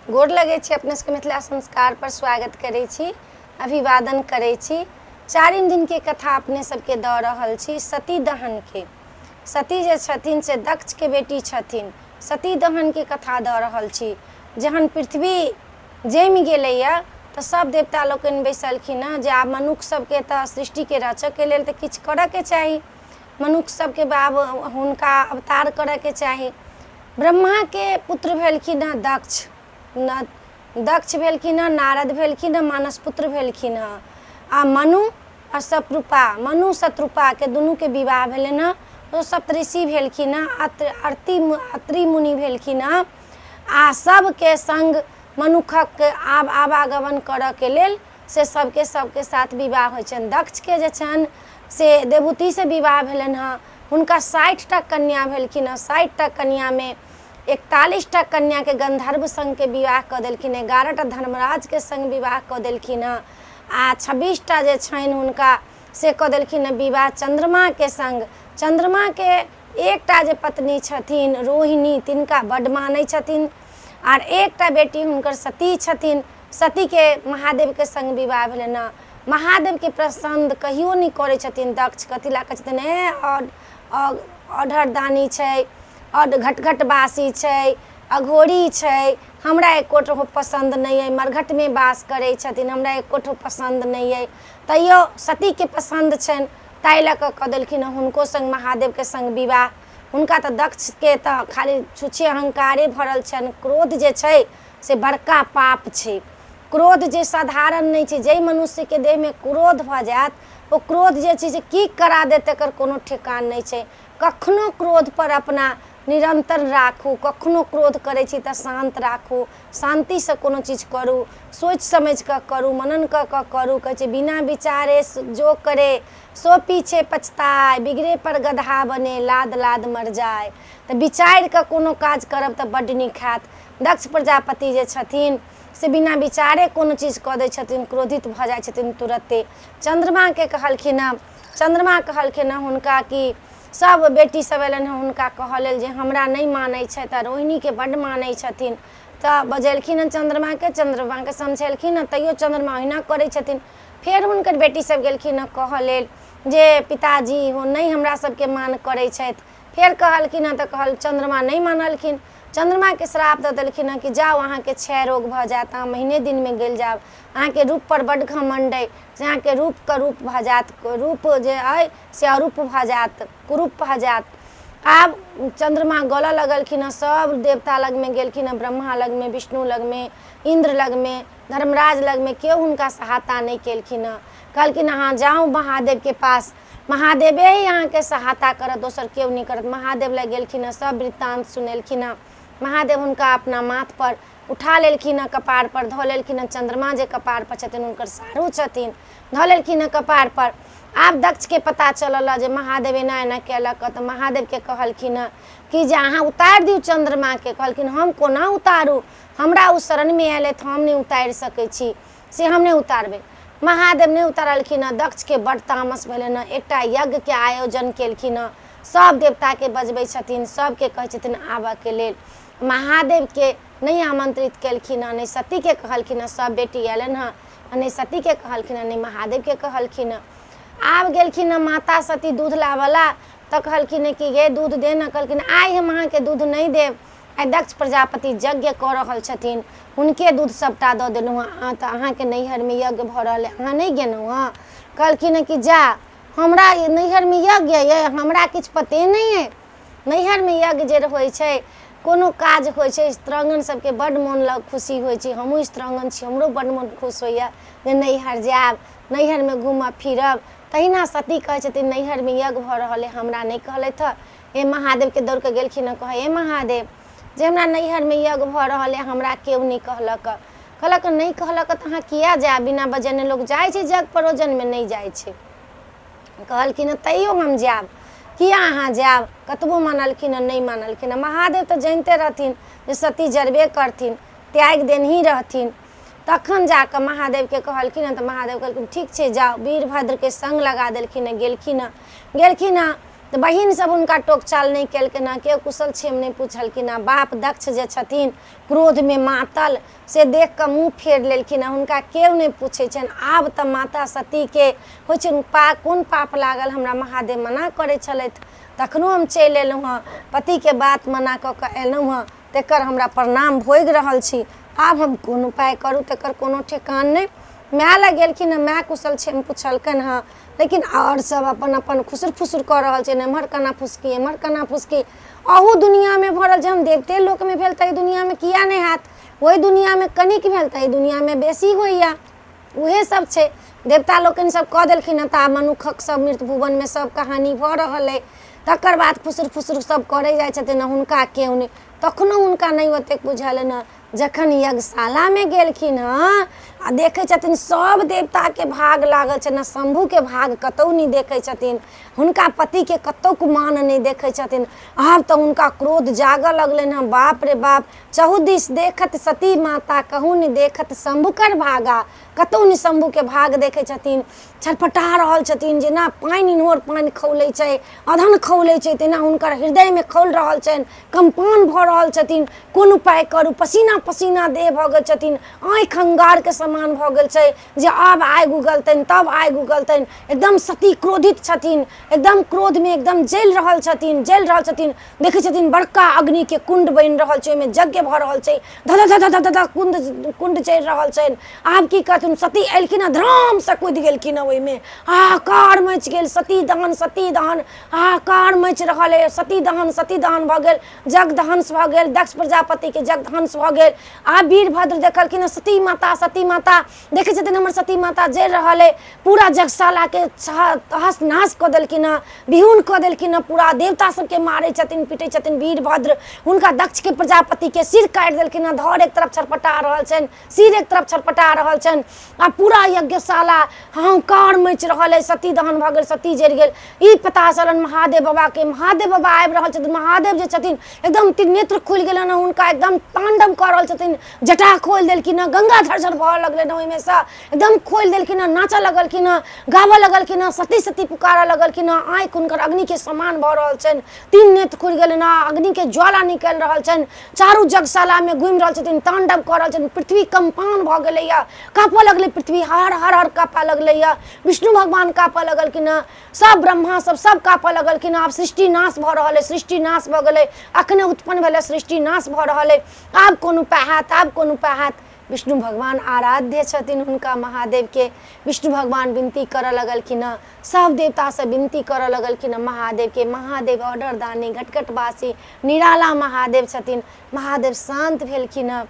गोर लगे छी, अपने सबके मिथिला संस्कार पर स्वागत करे छी, अभिवादन करे छी। 4 दिन के कथा अपने सबके दऽ रहल छी सती दहन के। सती जे छथिन से दक्ष के बेटी छथिन, सती दहन के कथा दऽ रहल छी। जहन पृथ्वी जमि गेलैया तऽ सब देवता लोकनि बैसलखिन हँ जे आब मनुष्य सबके तऽ सृष्टि के रचय के लेल तऽ किछु करऽ के चाही, मनुष्य सबके आब हुनका अवतार करऽ के चाही। ब्रह्मा के पुत्र भेलखिन हँ दक्ष, दक्ष भेलखिन हँ, नारद भेलखिन हँ, मानस पुत्र भेलखिन हँ। आ मनु आ शत्रुपा, मनु शत्रुपा के दुनू के विवाह भेलनि हँ। तो सप्तऋषि भेलखिन हँ, अत्रि मुनि भेलखिन हँ। आ सबके संग मनुखक आब आवागमन करऽ के लेल से सबके साथ विवाह होइ छनि। दक्ष के जे छनि से देवहूति से विवाह भेलनि हँ। हुनका 60टा कन्या भेलखिन हँ। 60टा कन्या में 41टा कन्या के गंधर्व संग के विवाह कऽ देलखिन, 11टा धर्मराज के संग विवाह कऽ देलखिन हँ। आ 26टा जे छनि हुनका से कऽ देलखिन हँ विवाह चंद्रमा के संग। चंद्रमा के एकटा जे पत्नी छथिन रोहिणी, तिनका बड्ड मानै छथिन। आर एकटा बेटी हुनकर सती छथिन। सती के महादेव के संग विवाह भेलनि हँ। महादेव के पसंद कहियो नहीं करे छथिन दक्ष। कथी ला कहै छथिन, अढ़रदानी छै, घटघटवासी छै, अघोरी छै, हमरा एकोठो पसंद नहीं है। मरघट में वास करे छथिन, हमरा एकोठो पसंद नहीं है। तैयो सती के पसंद छनि, ताहि लऽ कऽ देलखिन हुनको संग महादेव के संग विवाह। हुनका तऽ दक्ष के तऽ खाली छुछे अहंकारे भरल छनि। क्रोध जे छै से बड़का पाप छै। क्रोध जे साधारण नहीं छै। जे मनुष्य के देह में क्रोध भऽ जायत, ओ क्रोध जे छै से की करा देत एकर कोनो ठेकान नहीं छै। कखनो क्रोध पर अपना निरंतर राखू, कखनो क्रोध करे छी तऽ शांत राखू, शांति से कोनो चीज करू, सोच समझ कऽ करू, मनन कऽ करू। कहै छै बिना विचारे जो करे सो पीछे पछताए, बिगड़े पर गधा बने, लाद लाद मर जाए। तऽ विचार कऽ कोनो काज करब तऽ बड्ड नीक हैत। दक्ष प्रजापति जे छथिन से बिना विचारे कोनो चीज कऽ दै छथिन, क्रोधित भऽ जाइ छथिन तुरते। चंद्रमा के कहलखिन हँ, चंद्रमा कहलखिन हँ हुनका कि सब बेटी सब एलन हँ हुनका कह लेल जे हमरा नहीं मानै छै। तऽ रोहिणी के बड्ड मानै छथिन। तऽ बजेलखिन हँ चंद्रमा के समझेलखिन हँ, तैयो चंद्रमा ओहिना करै छथिन। फेर हुनकर बेटी सब गेलखिन हँ कह लेल जे पिताजी हो नहीं हमरा सबके मान करै छथि। फेर कहलखिन हँ तऽ चंद्रमा नहीं मानलखिन। चंद्रमा के श्राप दऽ देलखिन हँ कि जाओ अहाँ के क्षय रोग भऽ जायत, अहाँ महीने दिन में गल जाब, अहाँ के रूप पर बड्ड घमंड अइ, अहाँ के रूप का रूप भऽ जायत, रूप जे अइ से अरूप भऽ जायत, कुरूप भऽ जायत। आब चंद्रमा गलऽ लगलखिन हँ। सब देवता लग में गेलखिन हँ, ब्रह्मा लग में, विष्णु लग में, इंद्र लग में, धर्मराज लग में, केओ हुनका सहायता नहीं केलखिन हँ। कहलखिन अहाँ जाओ महादेव के पास, महादेवे ही अहाँ के सहायता करत, दोसर केओ नहीं करत। महादेव लग गेलखिन हँ, सब वृत्तांत सुनेलखिन हँ। महादेव हुनका अपना माथ पर उठा लेलखिन हँ, कपार पर धऽ लेलखिन हँ। चंद्रमा जे कपार पर छथिन हुनकर सारू छथिन, धऽ लेलखिन हँ कपार पर। आब दक्ष के पता चलल जे महादेव एना एना केलक, तऽ महादेव के कहलखिन हँ कि जे अहाँ उतारि दियौ चंद्रमा के। कहलखिन हम कोना उतारू, हमरा ओ शरण में आयल तऽ हम नहीं उतारि सकै छी, से हम नहीं उतारबै। महादेव नहीं उतारलखिन हँ। दक्ष के बड़ तामस भेलनि हँ। एकटा यज्ञ के आयोजन केलखिन हँ, सब देवता के बजबै छथिन, सबके कहै छथिन आबऽ के लेल। महादेव के नहीं आमंत्रित केलखिन हँ, नहीं सती के कहलखिन हँ, सब बेटी अयलनि हँ, नहीं सती के कहलखिन हँ, नहीं महादेव के कहलखिन हँ। आब गेलखिन हँ माता सती दूध लावला, तऽ कहलखिन हँ कि ये दूध दे न। कहलखिन आइ हम अहाँ के दूध नहीं देब, आइ दक्ष प्रजापति यज्ञ कऽ रहल छथिन, हुनके दूध सबटा दऽ देलहुँ हँ। तऽ अहाँ के नैहर में यज्ञ भऽ रहल है, अहाँ नहीं गेलहुँ हँ। कहलखिन हँ कि जा, हमरा नैहर में यज्ञ है, हमरा किछु पते नहीं है। नैहर में यज्ञ जे होइ छै, कोनो काज होइ छै, स्त्रांगन सबके बड्ड मोन लग खुशी होइ छै। हमहूँ स्त्रांगन छी, हमरो बड्ड मोन खुश होइए जे नैहर जायब, नैहर में घूमब फिरब। तहिना सती कहै छथिन नैहर में यज्ञ भऽ रहल है, हमरा नहीं कहलथि हँ। हे महादेव के दौड़ के गेलखिन हँ, कहे हे महादेव जे हमरा नैहर में यज्ञ भऽ रहल है, हमरा केओ नहीं कहलक। कहलक नहीं कहलक तऽ अहाँ किया जायब, बिना बजने लोग जाइ छै यज्ञ परोजन में, नहीं जाइ छै। कहलखिन तैयो हम जायब, किया अहाँ जायब। कतबो मानलखिन नहीं मानलखिन। महादेव तऽ जानते रहथिन जे सती जरबे करथिन, त्याग देनही रहथिन। तखन जाकऽ महादेव के कहलखिन तऽ महादेव कहलखिन ठीक छै जाओ। वीरभद्र के संग लगा देलखिन, गेलखिन तऽ बहिन सब हुनका टोकचाल नहीं केलखिन हँ, केओ कुशल क्षेम नहीं पूछलखिन हँ। बाप दक्ष जे छथिन क्रोध में मातल से देख कऽ मुँह फेर लेलखिन हँ, हुनका केओ नहीं पूछे छनि। आब तऽ माता सती के होइ छनि कोन पाप लागल हमरा महादेव मना करै छलथि, तखनो हम चलि एलहुँ हँ, पति के बात मना कऽ कऽ एलहुँ हँ, तेकर हमरा प्रणाम भोगि रहल छी। आब हम कोन उपाय करूँ तेकर कोनो ठेकान नहीं। माय लग गेलखिन हँ, माय कुशल क्षेम पुछलखिन हँ, लेकिन और सब अपन अपन खुसुर फुसुर कऽ रहल छै, एम्हर कना फुसकी एम्हर कना फुसकी। अहू दुनिया में भरल जे हम देवते लोक में भेल तऽ दुनिया में किया नहीं हैत, ओहि दुनिया में कनिक भेल तऽ दुनिया में बेसी होइया। उहे सब छै, देवता लोकनि सब कऽ देलखिन हँ, तऽ मनुखक सब मृत भुवन में सब कहानी भऽ रहल है। तकर बाद फुसुर फुसुर सब करे जाइ छथिन, हुनका केओ नहीं, तखनो हुनका नहीं ओतेक बुझल न। जखन यज्ञशाला में गेलखिन हँ आ देखे छथिन सब देवता के भाग लागल छै, न शंभू के भाग कतौ नहीं देखे छथिन, हुनका पति के कतौ मान नहीं देखे छथिन। आब तो उनका क्रोध जागऽ लगलनि हँ, बाप रे बाप, चहुदिस देखत सती माता कहूँ नहीं देखत शंभुकर भागा, कतौ नहीं शंभू के भाग देखे छथिन। छटपटा रहल छथिन, जेना पानि इन्होर पानि खौलै छै, अधन खौलै छै, तेना हुनकर हृदय में खौल रहल छनि, कंपन भऽ रहल छथिन। कोन उपाय करू, पसीना पसीना देह भऽ गेल छथिन, आँखि अंगार के समान भऽ गेल छै, जे आब आगि उगलतनि तब आगि उगलतनि। एकदम सती क्रोधित छथिन, एकदम क्रोध में एकदम जलि रहल छथिन, जलि रहल छथिन। देखे छथिन बड़का अग्नि के कुंड बनि रहल छै, ओहिमे यज्ञ भऽ रहल छै, धध धध धध धध कुंड चढ़ि रहल छनि। आब की करथिन, सती एलखिन हँ, धराम से कूदि गेलखिन हँ ओहिमे, हाहाकार मचि गेल, सती दहन हाहाकार मचि रहल है, सती दहन भऽ गेल, जग दहंस भऽ गेल, दक्ष प्रजापति के जग दहंस भऽ गेल। आब वीरभद्र देखलखिन सती माता देखे छथिन हमर सती माता जरि रहल है, पूरा जगशाला के तहस नहस कऽ देलखिन हँ, बिहुन कऽ देलखिन हँ, पूरा देवता सबके मारे छथिन पीटे छथिन वीरभद्र। हुनका दक्ष के प्रजापति के सिर काटि देलखिन हँ, धड़ एक तरफ छटपटा रहल छनि, सिर एक तरफ छटपटा रहल छनि। आ पूरा यज्ञशाला हाहाकार मचि रहल है, सती दहन भऽ गेल, सती जरि गेल। ई पता चलन महादेव बाबा के, महादेव बाबा आबि रहल छथिन। महादेव जे छथिन एकदम नेत्र खुलि गेलन हँ, हुनका एकदम तांडव कऽ रहल छथिन, जटा खोलि देलखिन हँ, गंगा झरझर बहऽ लगलनि हँ, ओहिमे से एकदम खोलि देलखिन हँ, नाचऽ लगलखिन हँ, गाबऽ लगलखिन हँ, सती सती पुकारऽ लगलखिन हँ। आँखि हुनकर अग्नि के समान भऽ रहल छनि, तीन नेत्र खुलि गेलनि हँ, अग्नि के ज्वाला निकलि रहल छनि, चारू जगशाला में घुमि रहल छथिन, तांडव कऽ रहल छथिन। पृथ्वी कंपान भऽ गेलैया, काँपऽ लगलै पृथ्वी, हर हर हर काँपऽ लगलैया। विष्णु भगवान काँपऽ लगलखिन हँ, सब ब्रह्मा सब काँपऽ लगलखिन हँ। आब सृष्टि नाश भऽ रहल है, सृष्टि नाश भऽ गेलै, अखने उत्पन्न भेलै, सृष्टि नाश भऽ रहल है। आब कोन उपाय हैत, आब कोन उपाय हैत। विष्णु भगवान आराध्य छथिन हुनका महादेव के, विष्णु भगवान विनती करऽ लगलखिन हँ, सब देवता से विनती करऽ लगलखिन हँ महादेव के। महादेव ऑर्डर दानी घटघटवासी निराला महादेव छथिन। महादेव शांत भेलखिन हँ,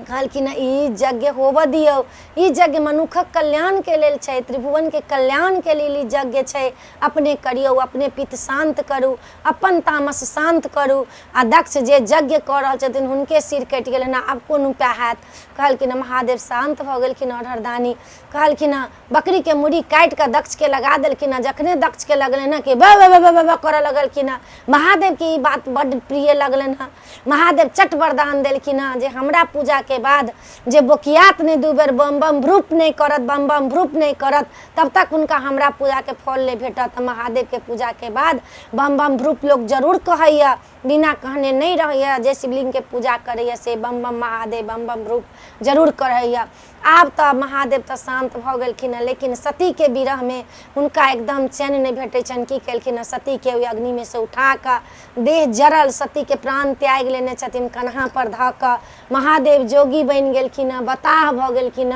कहलखिन ई यज्ञ होबऽ दियौ, ई यज्ञ मनुखक कल्याण के लेल छै, त्रिभुवन के कल्याण के लेल ई यज्ञ छै, अपने करियौ, अपने पित्त शांत करू, अपन तामस शांत करू। आ दक्ष जे यज्ञ कऽ रहल छथिन हुनके सिर कटि गेलनि, आब कोन उपाय हैत। कहलखिन महादेव शांत भऽ गेलखिन, ऑर्डरदानी कहलखिन बकरी के मुड़ी काटि कऽ दक्ष के लगा देलखिन। जखने दक्ष के लगलनि कि बा करऽ लगलखिन, महादेव के ई बात बड्ड प्रिय लगलनि हँ। महादेव चट वरदान देलखिन जे हमरा पूजा के बाद जे बोकियात नहीं दू बेर बम बम भ्रूप नहीं करत, बम बम भ्रूप नहीं करत, तब तक उनका हमरा पूजा के फल नहीं भेटत। महादेव के पूजा के बाद बम बम भ्रूप लोग जरूर कहैया, बिना कहने नहीं रहैया। जे शिवलिंग के पूजा करैया से बम बम महादेव बम बम भ्रूप जरूर कहैया। आब तो महादेव तो शांत भऽ गेलखिन, लेकिन सती के विरह में हुनका एकदम चैन नहीं भेटै छनि। की केलखिन, सती के ओहि अग्नि में से उठा कऽ देह जरल, सती के प्राण त्याग लेने छथिन कन्हा पर धऽ कऽ। महादेव जोगी बनि गेलखिन, बताह भऽ गेलखिन,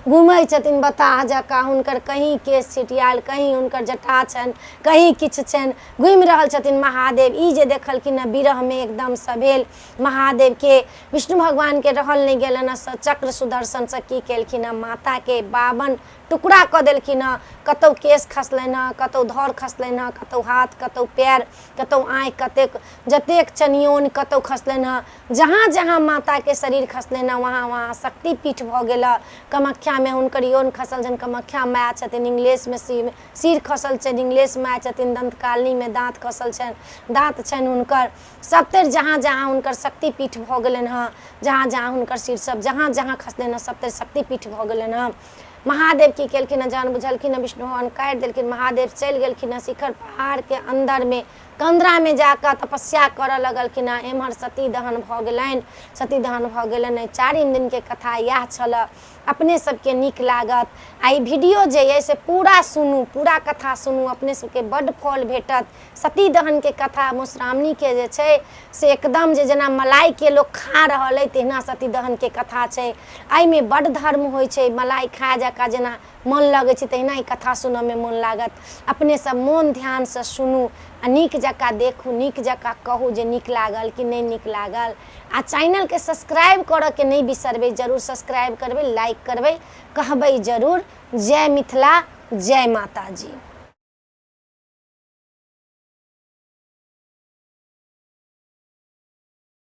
घूमै छथिन बताह जकाँ। हुनकर कहीं केश छिटियाल, कहीं हुनकर जटा छनि, कहीं किछु छनि, घूमि रहल छथिन महादेव। ई जे देखलखिन विरह में एकदम सँ भेल महादेव के। विष्णु भगवान के रहल नहीं गेलनि, चक्र सुदर्शन से की केलखिन, माता के 52 टुकड़ा कऽ देलखिन। कतौ केश खसलनि, कतौ धड़ खसलनि, कतौ हाथ, कतौ पैर, कतौ आँखि, जतेक चनियोन कतौ खसलनि। जहाँ जहाँ माता के शरीर खसलनि वहाँ वहाँ शक्तिपीठ भऽ गेल। कामाख्या में हुनकर यौन खसल छनि, कामाख्या माय छथिन। इंग्लिश में सिर खसल छनि, इंग्लिश माय छथिन। दंतकालिनी में दाँत खसल छनि, दाँत छनि हुनकर। सबतर जहाँ जहाँ हुनकर शक्तिपीठ भऽ गेलनि हँ, जहाँ जहाँ हुनकर सिर सब जहाँ जहाँ खसलनि सबतर शक्तिपीठ भऽ गेलनि हँ। महादेव की केलखिन हँ, जहन बुझलखिन हँ विष्णु भगवान काटि देलखिन, महादेव चलि गेलखिन हँ शिखर पहाड़ के अंदर में कंदरा में जाकर तपस्या करऽ लगलखिन हँ। एम्हर सती दहन भऽ गेलनि, सती दहन भऽ गेलनि। 4 दिन के कथा इएह छल। अपने सबके नीक लागत आई वीडियो जे है से पूरा सुनू, पूरा कथा सुनू, अपने सबके बड्ड फल भेटत। सती दहन के कथा मधुश्रावणी के जे छै से एकदम जे जेना मलाई के लोग खा रहल है तहिना सती दहन के कथा छै। आई में बड्ड धर्म होइ छै, मलाई खा जका जेना मन लगे छै तहिना ई कथा सुनऽ में मन लागत। अपने सब मोन ध्यान से सुनू आ नीक जका देखू, नीक जका कहू जे नीक लागल कि नहीं नीक लागल। आ चैनल के सब्सक्राइब करऽ के नहीं बिसरबै, जरूर सब्सक्राइब करबै, लाइक करबै, कहबै जरूर। जय मिथिला, जय माता जी।